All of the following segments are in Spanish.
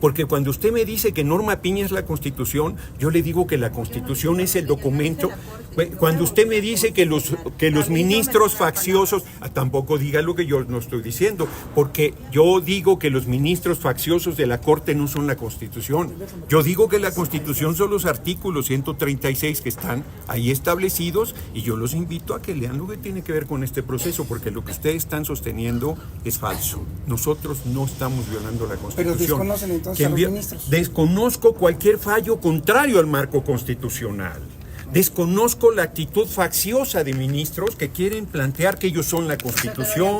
Porque cuando usted me dice que Norma Piña es la Constitución, yo le digo que la Constitución es el documento. Cuando usted me dice que los ministros facciosos, tampoco diga lo que yo no estoy diciendo, porque yo digo que los ministros facciosos de la Corte no son la Constitución. Yo digo que la Constitución son los artículos 136 que están ahí establecidos, y yo los invito a que lean lo que tiene que ver con este proceso, porque lo que ustedes están sosteniendo es falso. Nosotros no estamos violando la Constitución. Pero desconocen entonces a los ministros. Desconozco cualquier fallo contrario al marco constitucional. Desconozco la actitud facciosa de ministros que quieren plantear que ellos son la Constitución.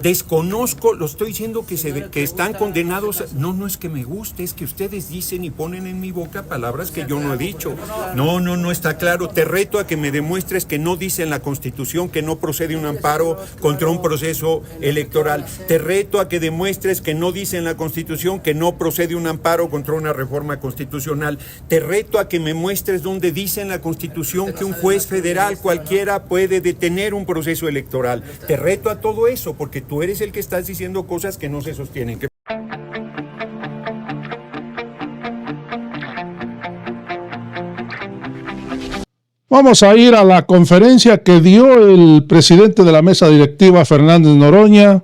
Desconozco, lo estoy diciendo que están condenados. No es que me guste, es que ustedes dicen y ponen en mi boca palabras que yo no he dicho. No está claro. Te reto a que me demuestres que no dice en la Constitución que no procede un amparo contra un proceso electoral. Te reto a que demuestres que no dice en la Constitución que no procede un amparo contra una reforma constitucional. Te reto a que me muestres dónde dice en la Constitución que un juez federal cualquiera puede detener un proceso electoral. Te reto a todo eso, porque tú eres el que estás diciendo cosas que no se sostienen. Vamos a ir a la conferencia que dio el presidente de la mesa directiva, Fernández Noroña,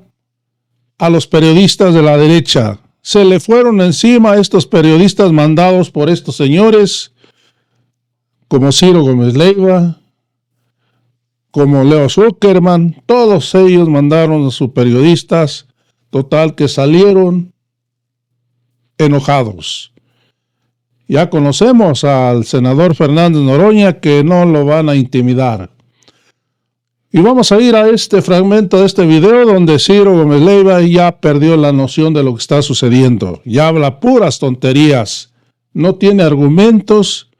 a los periodistas de la derecha. Se le fueron encima a estos periodistas mandados por estos señores, como Ciro Gómez Leiva, como Leo Zuckerman. Todos ellos mandaron a sus periodistas, total que salieron enojados. Ya conocemos al senador Fernández Noroña, que no lo van a intimidar. Y vamos a ir a este fragmento de este video donde Ciro Gómez Leiva ya perdió la noción de lo que está sucediendo. Ya habla puras tonterías. No tiene argumentos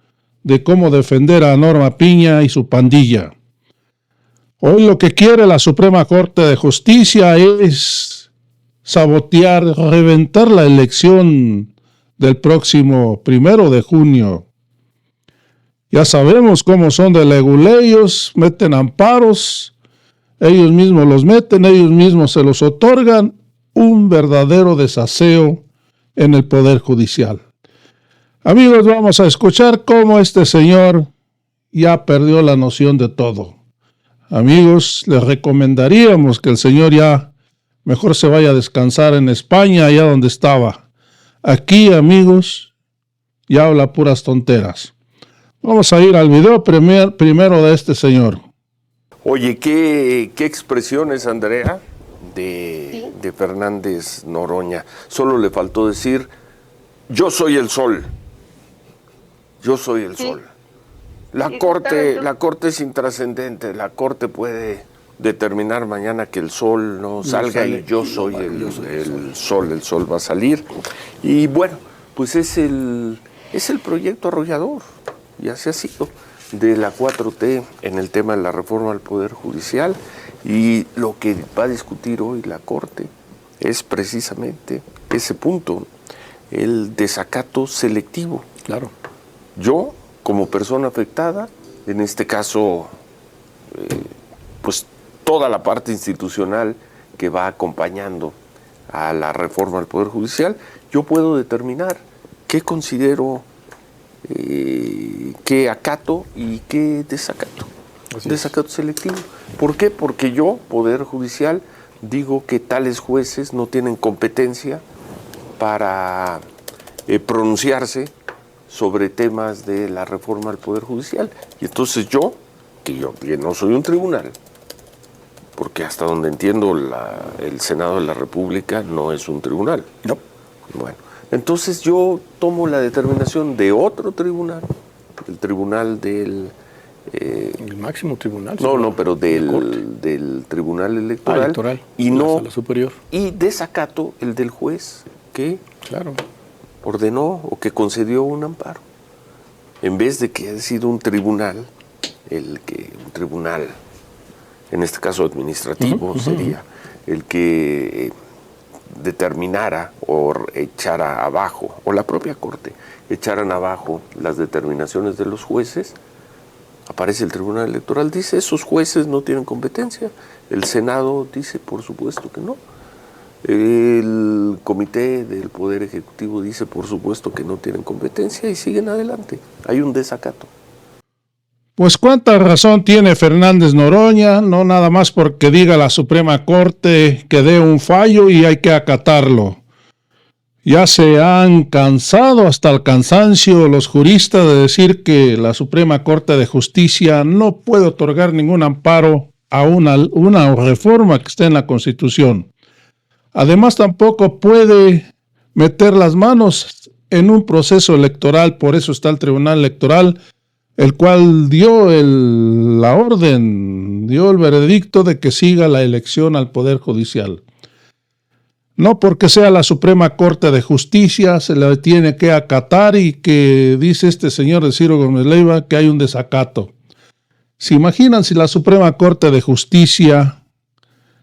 de cómo defender a Norma Piña y su pandilla. Hoy lo que quiere la Suprema Corte de Justicia es sabotear, reventar la elección del próximo 1 de junio. Ya sabemos cómo son de leguleyos, meten amparos, ellos mismos los meten, ellos mismos se los otorgan, un verdadero desaseo en el Poder Judicial. Amigos, vamos a escuchar cómo este señor ya perdió la noción de todo. Amigos, les recomendaríamos que el señor ya mejor se vaya a descansar en España, allá donde estaba. Aquí, amigos, ya habla puras tonteras. Vamos a ir al video primero de este señor. Oye, qué expresiones, Andrea, de Fernández Noroña. Solo le faltó decir, yo soy el sol. Yo soy el sol. La corte es intrascendente. La corte puede determinar mañana que el sol no salga y yo soy el sol. El sol va a salir. Y bueno, pues es el proyecto arrollador, ya se ha sido, de la 4T en el tema de la reforma al Poder Judicial. Y lo que va a discutir hoy la Corte es precisamente ese punto, el desacato selectivo. Claro. Yo, como persona afectada, en este caso, pues toda la parte institucional que va acompañando a la reforma al Poder Judicial, yo puedo determinar qué considero, qué acato y qué desacato. Desacato selectivo. ¿Por qué? Porque yo, Poder Judicial, digo que tales jueces no tienen competencia para pronunciarse sobre temas de la reforma al Poder Judicial. Y entonces yo, que no soy un tribunal, porque hasta donde entiendo el Senado de la República no es un tribunal. No. Bueno, entonces yo tomo la determinación de otro tribunal, el tribunal del... el máximo tribunal. Pero del tribunal electoral. Y la no Sala Superior. Y desacato el del juez que claro ordenó o que concedió un amparo. En vez de que haya sido un tribunal, un tribunal, en este caso administrativo, sería el que determinara o echara abajo, o la propia Corte, echaran abajo las determinaciones de los jueces. Aparece el Tribunal Electoral, dice, esos jueces no tienen competencia. El Senado dice, por supuesto que no. El comité del Poder Ejecutivo dice, por supuesto, que no tienen competencia y siguen adelante. Hay un desacato. Pues cuánta razón tiene Fernández Noroña, no nada más porque diga la Suprema Corte que dé un fallo y hay que acatarlo. Ya se han cansado hasta el cansancio los juristas de decir que la Suprema Corte de Justicia no puede otorgar ningún amparo a una reforma que esté en la Constitución. Además, tampoco puede meter las manos en un proceso electoral, por eso está el Tribunal Electoral, el cual dio el veredicto de que siga la elección al Poder Judicial. No porque sea la Suprema Corte de Justicia se le tiene que acatar y que dice este señor de Ciro Gómez Leiva que hay un desacato. ¿Se imaginan si la Suprema Corte de Justicia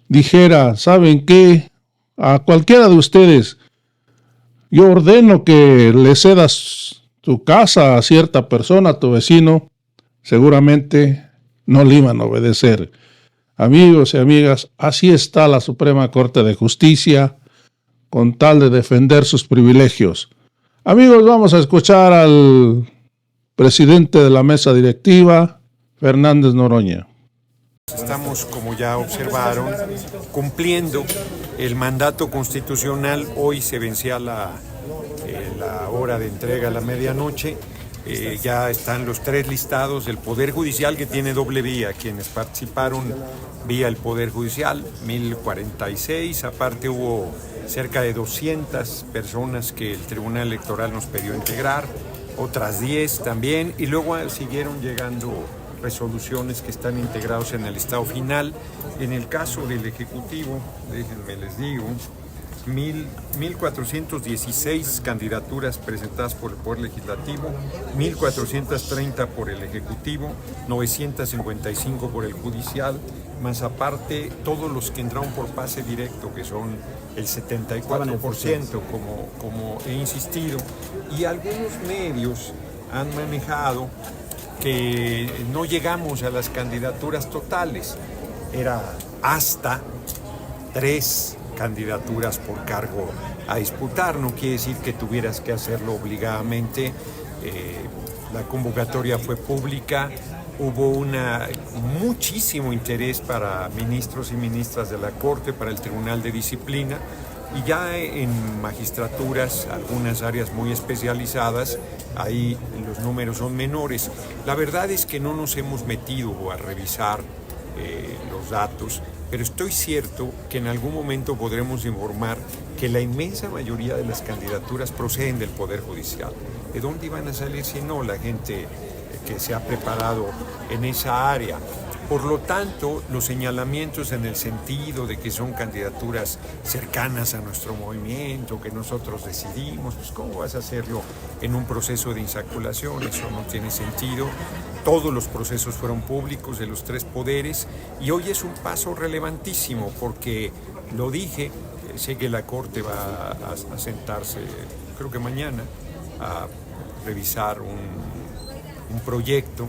dijera, ¿saben qué? A cualquiera de ustedes, yo ordeno que le cedas tu casa a cierta persona, a tu vecino, seguramente no le iban a obedecer. Amigos y amigas, así está la Suprema Corte de Justicia con tal de defender sus privilegios. Amigos, vamos a escuchar al presidente de la mesa directiva, Fernández Noroña. Estamos, como ya observaron, cumpliendo el mandato constitucional. Hoy se vencía la hora de entrega a la medianoche. Ya están los 3 listados del Poder Judicial, que tiene doble vía. Quienes participaron vía el Poder Judicial, 1046. Aparte hubo cerca de 200 personas que el Tribunal Electoral nos pidió integrar, otras 10 también, y luego siguieron llegando resoluciones que están integrados en el listado final. En el caso del Ejecutivo, déjenme les digo, 1.416 candidaturas presentadas por el Poder Legislativo, 1.430 por el Ejecutivo, 955 por el Judicial, más aparte todos los que entraron por pase directo, que son el 74%, como he insistido, y algunos medios han manejado que no llegamos a las candidaturas totales. Era hasta 3 candidaturas por cargo a disputar, no quiere decir que tuvieras que hacerlo obligadamente. La convocatoria fue pública, hubo muchísimo interés para ministros y ministras de la Corte, para el Tribunal de Disciplina, y ya en magistraturas, algunas áreas muy especializadas, ahí los números son menores. La verdad es que no nos hemos metido a revisar los datos, pero estoy cierto que en algún momento podremos informar que la inmensa mayoría de las candidaturas proceden del Poder Judicial. ¿De dónde iban a salir si no la gente que se ha preparado en esa área? Por lo tanto, los señalamientos en el sentido de que son candidaturas cercanas a nuestro movimiento, que nosotros decidimos, pues ¿cómo vas a hacerlo en un proceso de insaculación? Eso no tiene sentido. Todos los procesos fueron públicos de los 3 poderes y hoy es un paso relevantísimo porque, lo dije, sé que la Corte va a sentarse, creo que mañana, a revisar un proyecto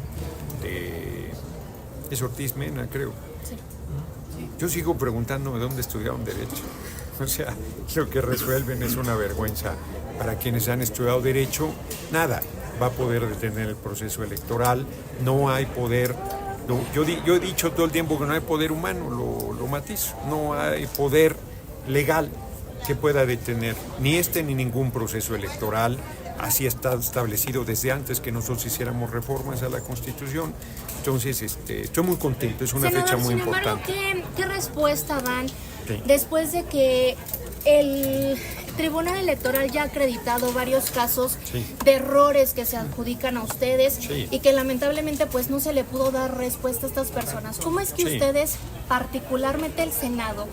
es Ortiz Mena, creo. Sí. Yo sigo preguntándome dónde estudiaron Derecho. O sea, lo que resuelven es una vergüenza para quienes han estudiado Derecho. Nada va a poder detener el proceso electoral. No hay poder. Yo he dicho todo el tiempo que no hay poder humano, lo matizo. No hay poder legal que pueda detener ni ni ningún proceso electoral. Así está establecido desde antes que nosotros hiciéramos reformas a la Constitución. Entonces, estoy muy contento, es una fecha muy importante. ¿Qué respuesta dan después de que el Tribunal Electoral ya ha acreditado varios casos de errores que se adjudican a ustedes y que lamentablemente pues no se le pudo dar respuesta a estas personas? ¿Cómo es que ustedes, particularmente el Senado,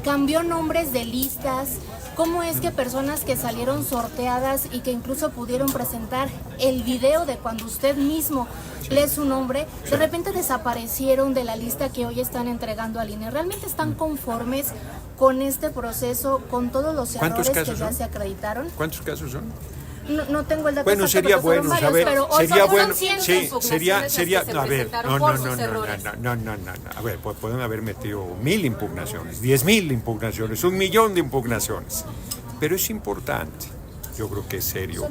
cambió nombres de listas? ¿Cómo es que personas que salieron sorteadas y que incluso pudieron presentar el video de cuando usted mismo lee su nombre, de repente desaparecieron de la lista que hoy están entregando al INE? ¿Realmente están conformes con este proceso, con todos los errores que ya se acreditaron? ¿Cuántos casos son? no tengo el dato Bueno, exacto, sería porque fueron bueno varios, saber, pero hoy sería son bueno, cientos. sí, sería, impugnaciones las que se a ver, presentaron no, por no, sus no, no, errores. no, a ver, pues pueden haber metido 1000 impugnaciones, 10,000 impugnaciones, 1,000,000 de impugnaciones, pero es importante, yo creo que es serio.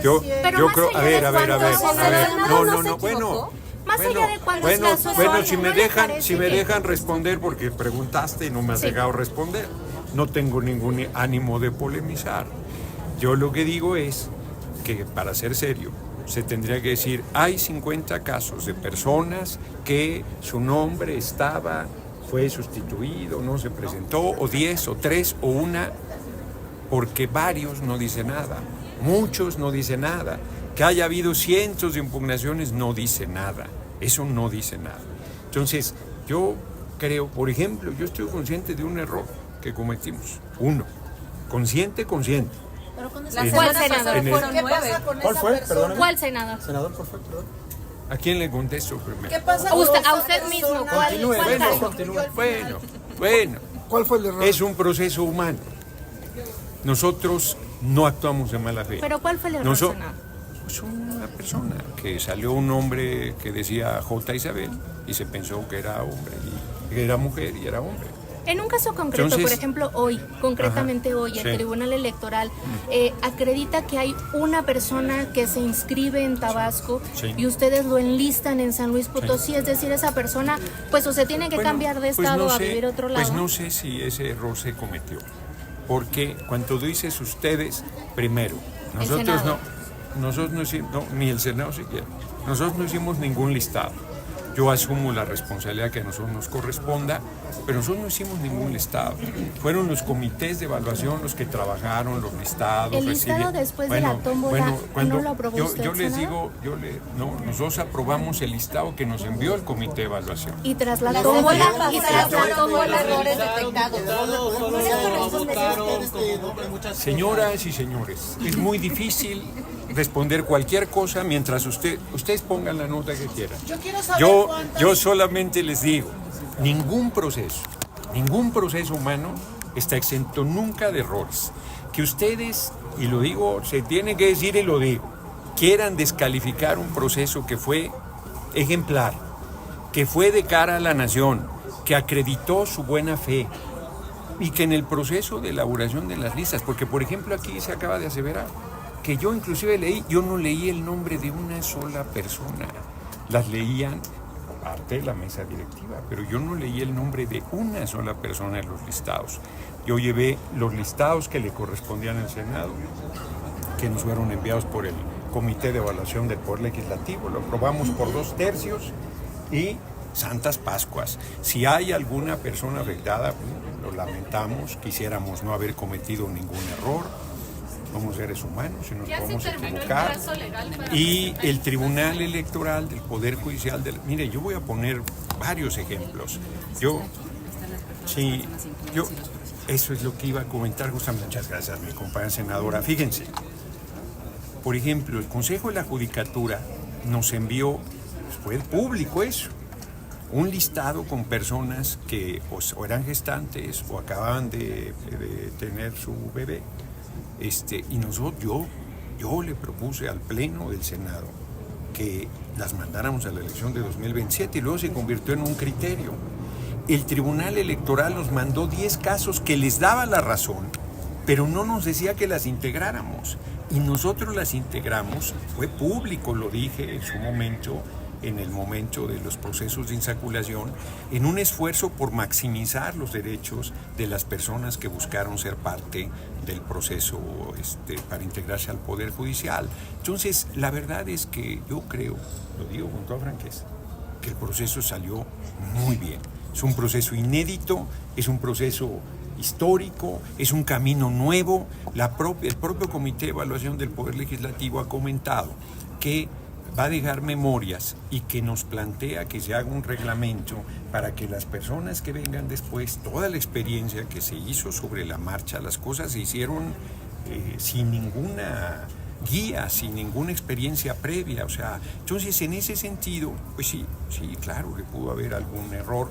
Yo Pero creo, más a allá ver, de a ver, cuántos, no, bueno. Más allá de cuántos Bueno, casos bueno, son, si ¿no me le dejan, parece si me que- dejan responder, porque preguntaste y no me has Sí. dejado responder, no tengo ningún ánimo de polemizar. Yo lo que digo es que, para ser serio, se tendría que decir, hay 50 casos de personas que su nombre fue sustituido, no se presentó, o 10, o 3, o 1, porque varios no dicen nada, muchos no dicen nada. Que haya habido cientos de impugnaciones no dice nada, eso no dice nada. Entonces, yo creo, por ejemplo, yo estoy consciente de un error que cometimos, consciente. La Sí. semana ¿Cuál, pasada senador? fueron 9. ¿Cuál fue? Perdóname. ¿Cuál, senador? Senador, ¿cuál fue? Perdón. ¿A quién le contesto primero? ¿Qué pasa A usted mismo, ¿cuál Continúe, caso? continúe. Bueno, ¿Cuál fue el error? es un proceso humano. Nosotros no actuamos de mala fe. Pero ¿cuál fue el error, Nosotros, senador? pues una persona que salió un hombre que decía J. Isabel y se pensó que era hombre, y que era mujer y era hombre. En un caso concreto, Entonces- por ejemplo, hoy, concretamente Ajá, hoy, el sí. Tribunal Electoral acredita que hay una persona que se inscribe en Tabasco Sí. y ustedes lo enlistan en San Luis Potosí, es decir, esa persona pues o se tiene que Bueno, cambiar de pues estado no a sé, vivir a otro lado. Pues no sé si ese error se cometió, porque cuando dices ustedes, primero, nosotros Senado. no hicimos, ni el Senado siquiera, nosotros no hicimos ningún listado. Yo asumo la responsabilidad que a nosotros nos corresponda, pero nosotros no hicimos ningún listado. Fueron los comités de evaluación los que trabajaron los listados. El listado después de la tómbola, ¿no lo aprobó usted, yo les senador? digo, nosotros aprobamos el listado que nos envió el comité de evaluación. Y tras la La tómbola, tómbola y tras la pasada hubo tómbola, errores detectados. Señoras y señores, es muy difícil responder cualquier cosa mientras ustedes pongan la nota que quieran. Yo solamente les digo, ningún proceso humano está exento nunca de errores. Que ustedes, y lo digo, se tiene que decir y lo digo, quieran descalificar un proceso que fue ejemplar, que fue de cara a la nación, que acreditó su buena fe, y que en el proceso de elaboración de las listas, porque por ejemplo aquí se acaba de aseverar que yo inclusive yo no leí el nombre de una sola persona, las leían parte de la mesa directiva, pero yo no leí el nombre de una sola persona en los listados. Yo llevé los listados que le correspondían al Senado, que nos fueron enviados por el Comité de Evaluación del Poder Legislativo, lo aprobamos por 2/3 y Santas Pascuas. Si hay alguna persona afectada, lo lamentamos, quisiéramos no haber cometido ningún error. Somos seres humanos y nos podemos equivocar. Y el Tribunal Electoral del Poder Judicial, mire, yo voy a poner varios ejemplos. Eso es lo que iba a comentar justamente. Muchas gracias, mi compañera senadora. Fíjense, por ejemplo, el Consejo de la Judicatura nos envió, fue público eso, un listado con personas que o eran gestantes o acababan de tener su bebé. Y yo le propuse al Pleno del Senado que las mandáramos a la elección de 2027 y luego se convirtió en un criterio. El Tribunal Electoral nos mandó 10 casos que les daba la razón, pero no nos decía que las integráramos. Y nosotros las integramos, fue público, lo dije en su momento, en el momento de los procesos de insaculación, en un esfuerzo por maximizar los derechos de las personas que buscaron ser parte del proceso para integrarse al Poder Judicial. Entonces, la verdad es que yo creo, lo digo con toda franqueza, que el proceso salió muy bien. Es un proceso inédito, es un proceso histórico, es un camino nuevo. El propio Comité de Evaluación del Poder Legislativo ha comentado que va a dejar memorias y que nos plantea que se haga un reglamento para que las personas que vengan después, toda la experiencia que se hizo sobre la marcha, las cosas se hicieron sin ninguna guía, sin ninguna experiencia previa. O sea, entonces en ese sentido, pues sí, claro que pudo haber algún error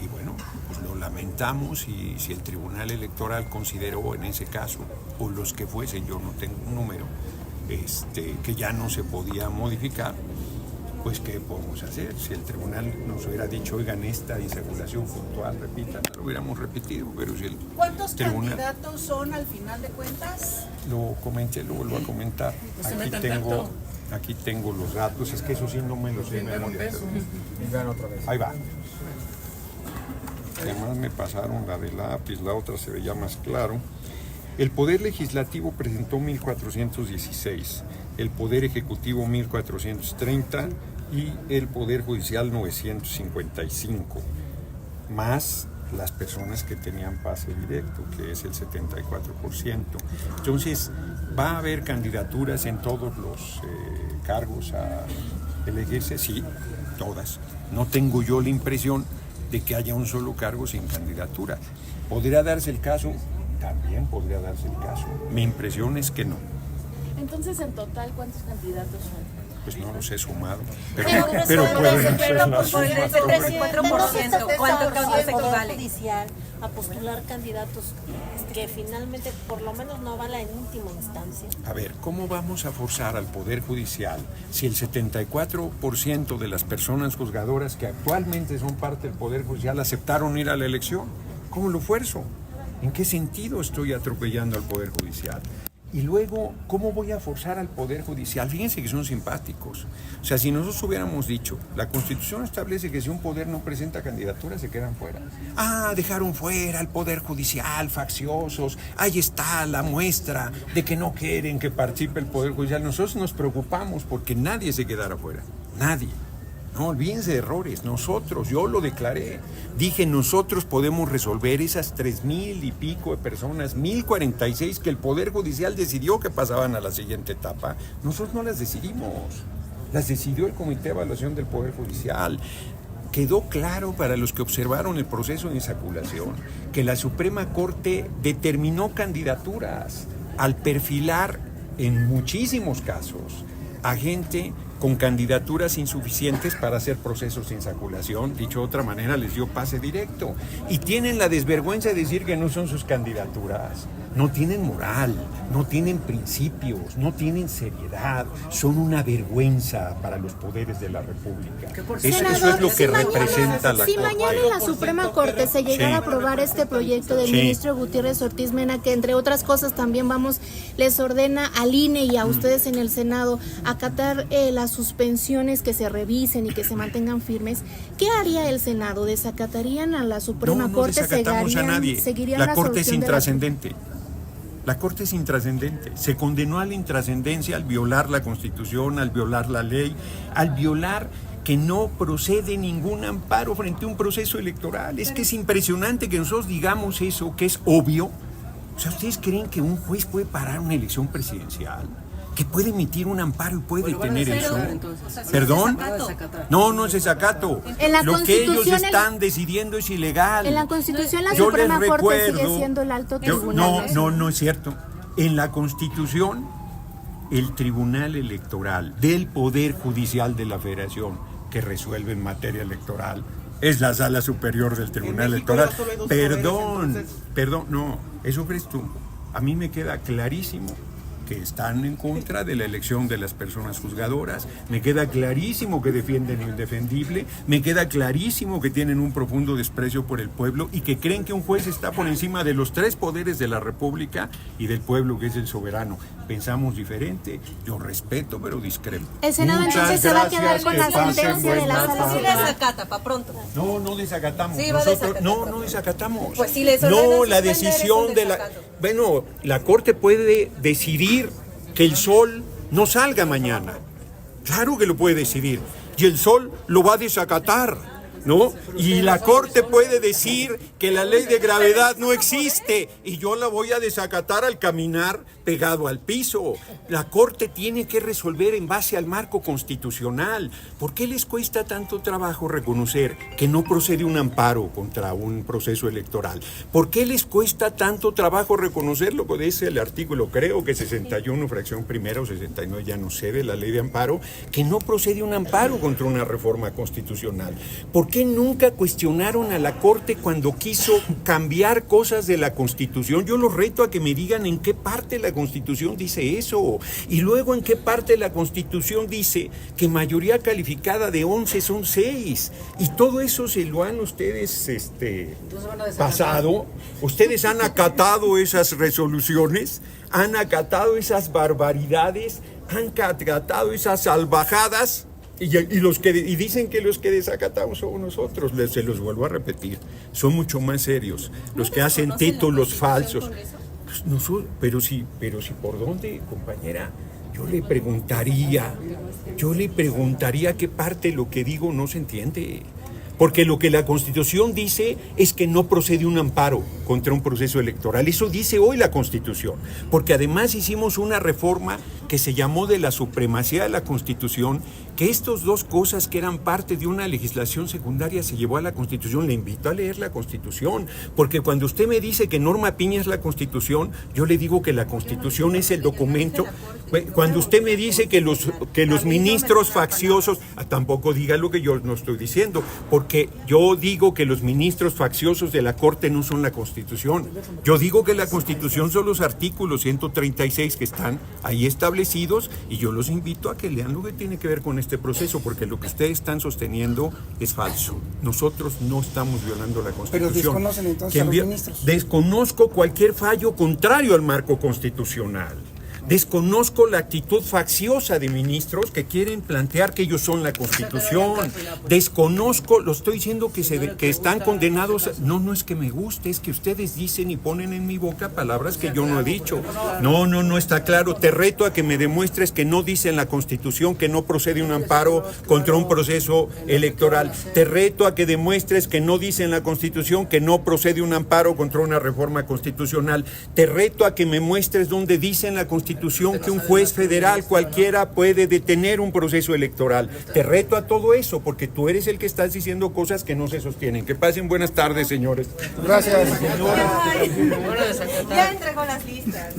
Y bueno, pues lo lamentamos, y si el Tribunal Electoral consideró en ese caso, o los que fuesen, yo no tengo un número, que ya no se podía modificar, pues ¿qué podemos hacer? Si el tribunal nos hubiera dicho, oigan, esta insaculación puntual, repitan, lo hubiéramos repetido, pero si el ¿Cuántos tribunal... candidatos son al final de cuentas? Lo comenté, lo vuelvo a comentar. Aquí tengo los datos, es que eso sí no me los sé de memoria. Y vean otra vez. Ahí va. Además me pasaron la de lápiz, la otra se veía más claro. El Poder Legislativo presentó 1,416, el Poder Ejecutivo 1,430 y el Poder Judicial 955, más las personas que tenían pase directo, que es el 74%. Entonces, va a haber candidaturas en todos los cargos a elegirse, sí, todas. No tengo yo la impresión de que haya un solo cargo sin candidatura. ¿Podría darse el caso? También podría darse el caso. Mi impresión es que no. Entonces, en total, ¿cuántos candidatos son? Pues no los he sumado. Pero pueden ser la por suma. el 34%, ¿cuánto el Poder vale? Judicial a postular candidatos que finalmente por lo menos no van en última instancia. A ver, ¿cómo vamos a forzar al Poder Judicial si el 74% de las personas juzgadoras que actualmente son parte del Poder Judicial aceptaron ir a la elección? ¿Cómo lo fuerzo? ¿En qué sentido estoy atropellando al Poder Judicial? Y luego, ¿cómo voy a forzar al Poder Judicial? Fíjense que son simpáticos. O sea, si nosotros hubiéramos dicho, la Constitución establece que si un poder no presenta candidatura, se quedan fuera. Ah, dejaron fuera al Poder Judicial, facciosos. Ahí está la muestra de que no quieren que participe el Poder Judicial. Nosotros nos preocupamos porque nadie se quedara fuera. Nadie. No, olvídense de errores. Nosotros, yo lo declaré. Dije, nosotros podemos resolver esas 3,000 y pico de personas, 1,046 que el Poder Judicial decidió que pasaban a la siguiente etapa. Nosotros no las decidimos. Las decidió el Comité de Evaluación del Poder Judicial. Quedó claro para los que observaron el proceso de insaculación que la Suprema Corte determinó candidaturas al perfilar en muchísimos casos a gente con candidaturas insuficientes para hacer procesos de insaculación. Dicho de otra manera, les dio pase directo. Y tienen la desvergüenza de decir que no son sus candidaturas. No tienen moral, no tienen principios, no tienen seriedad. Son una vergüenza para los poderes de la República. Eso es lo que representa la Si Corte. mañana en la Suprema Corte se llegara a aprobar este proyecto del ministro Gutiérrez Ortiz Mena, que entre otras cosas también les ordena al INE y a ustedes en el Senado acatar las suspensiones, que se revisen y que se mantengan firmes, ¿qué haría el Senado? ¿Desacatarían a la Suprema No Corte? desacatamos a nadie. ¿Seguirían La la Corte es solución de la- intrascendente. La Corte es intrascendente. Se condenó a la intrascendencia al violar la Constitución, al violar la ley, al violar que no procede ningún amparo frente a un proceso electoral. Es que es impresionante que nosotros digamos eso, que es obvio. O sea, ¿ustedes creen que un juez puede parar una elección presidencial? ¿Que puede emitir un amparo y puede detener eso? ¿Perdón? No, no es desacato. En la Lo que ellos Constitución, están decidiendo es ilegal. En la Constitución la Yo les Suprema Corte sigue recuerdo- siendo el alto tribunal. No es cierto. En la Constitución, el Tribunal Electoral del Poder Judicial de la Federación, que resuelve en materia electoral, es la Sala Superior del Tribunal Electoral. Perdón, no, eso crees tú. A mí me queda clarísimo que están en contra de la elección de las personas juzgadoras, me queda clarísimo que defienden lo indefendible, me queda clarísimo que tienen un profundo desprecio por el pueblo y que creen que un juez está por encima de los 3 poderes de la República y del pueblo, que es el soberano. Pensamos diferente, yo respeto pero discrepo. El Senado Muchas entonces se va a quedar gracias, con que la pasen sentencia de la buena Sala tarde. Superior. desacata, pa' pronto. No desacatamos. Sí, va a desacatar. No desacatamos. Pues si les ordenan no, la suspender, decisión es un de la... desacato. Bueno, la Corte puede decidir que el sol no salga mañana. Claro que lo puede decidir. Y el sol lo va a desacatar, ¿no? Y la Corte puede decir que la ley de gravedad no existe y yo la voy a desacatar al caminar pegado al piso. La Corte tiene que resolver en base al marco constitucional. ¿Por qué les cuesta tanto trabajo reconocer que no procede un amparo contra un proceso electoral? ¿Por qué les cuesta tanto trabajo reconocer lo que dice el artículo, creo que 61, fracción primera o 69, ya no sé, de la ley de amparo, que no procede un amparo contra una reforma constitucional? ¿Por qué nunca cuestionaron a la Corte cuando quiso cambiar cosas de la Constitución? Yo los reto a que me digan en qué parte de la Constitución dice eso. Y luego en qué parte de la Constitución dice que mayoría calificada de 11 son 6. Y todo eso se lo han ustedes pasado. Ustedes han acatado esas resoluciones, han acatado esas barbaridades, han acatado esas salvajadas. Y dicen que los que desacatamos somos nosotros. Se los vuelvo a repetir, son mucho más serios los que hacen títulos falsos. Pues pero sí, ¿por dónde, compañera? Yo le preguntaría qué parte de lo que digo no se entiende. Porque lo que la Constitución dice es que no procede un amparo contra un proceso electoral. Eso dice hoy la Constitución. Porque además hicimos una reforma que se llamó de la supremacía de la Constitución, que estas dos cosas que eran parte de una legislación secundaria se llevó a la Constitución. Le invito a leer la Constitución, porque cuando usted me dice que Norma Piña es la Constitución, yo le digo que la Constitución es el documento. Cuando usted me dice que los ministros facciosos, tampoco diga lo que yo no estoy diciendo, porque yo digo que los ministros facciosos de la Corte no son la Constitución. Yo digo que la Constitución son los artículos 136 que están ahí establecidos, y yo los invito a que lean lo que tiene que ver con este proceso, porque lo que ustedes están sosteniendo es falso. Nosotros no estamos violando la Constitución. Pero desconocen entonces a los ministros. Desconozco cualquier fallo contrario al marco constitucional. Desconozco la actitud facciosa de ministros que quieren plantear que ellos son la Constitución. Desconozco, lo estoy diciendo que están condenados. No es que me guste, es que ustedes dicen y ponen en mi boca palabras que yo no he dicho. No está claro. Te reto a que me demuestres que no dice en la Constitución que no procede un amparo contra un proceso electoral. Te reto a que demuestres que no dice en la Constitución que no procede un amparo contra una reforma constitucional. Te reto a que me muestres dónde dice en la Constitución que un juez federal cualquiera puede detener un proceso electoral. Te reto a todo eso, porque tú eres el que estás diciendo cosas que no se sostienen. Que pasen buenas tardes, señores. Gracias. Ya entregó las listas.